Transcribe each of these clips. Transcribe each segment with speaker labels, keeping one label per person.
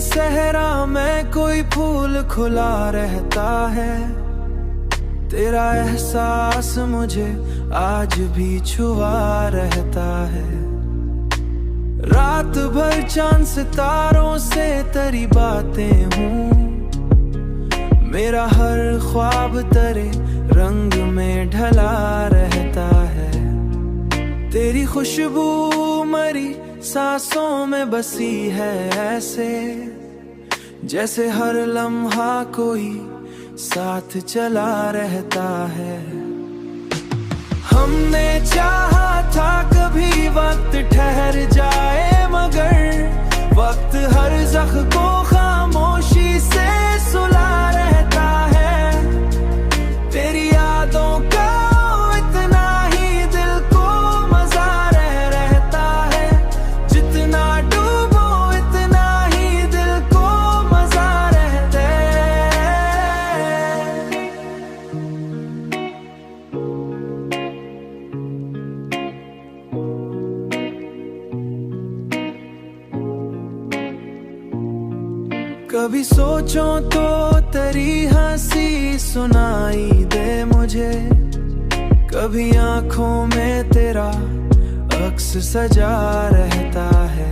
Speaker 1: सहरा में कोई फूल खुला रहता है, तेरा एहसास मुझे आज भी छुआ रहता है। रात भर चांद सितारों से तेरी बातें हूँ, मेरा हर ख्वाब तेरे रंग में ढला रहता है। तेरी खुशबू मरी सांसों में बसी है ऐसे, जैसे हर लम्हा कोई साथ चला रहता है। हमने चाहा था कभी वक्त ठहर जाए, मगर वक्त हर जख्म को खामोशी से सुला रहता है। तेरी यादों का इतना ही दिल को मजा रहता है, जितना डूबो इतना ही दिल को मजा रहता है। कभी सोचो तो तेरी हंसी सुनाई दे मुझे, कभी आंखों में तेरा अक्स सजा रहता है।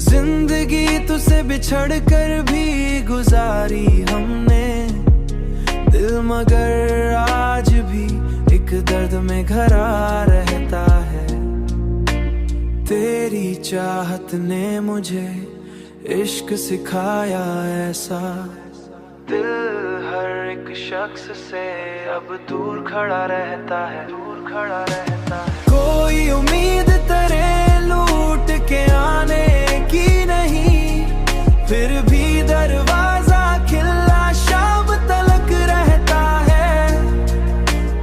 Speaker 1: जिंदगी तुझसे बिछड़ कर भी गुजारी हमने, दिल मगर आज भी एक दर्द में घरा रहता है। तेरी चाहत ने मुझे इश्क सिखाया ऐसा, दिल हर एक शख्स से अब दूर खड़ा रहता है, दूर खड़ा रहता है। कोई उम्मीद तेरे लूट के आने की नहीं, फिर भी दरवाजा खिला शाम तलक रहता है।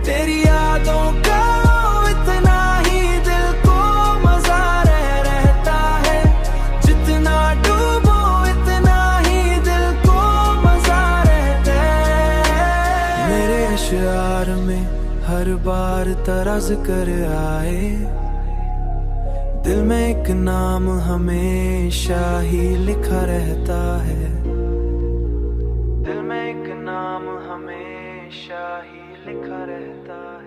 Speaker 1: तेरी यादों का इतना ही दिल को मजा रहता है, जितना डूबो इतना ही दिल को मजा रहता है। मेरे अशआर में हर बार तेरा जिक्र आए, दिल में एक नाम हमेशा ही लिखा रहता है, दिल में एक नाम हमेशा ही लिखा रहता है।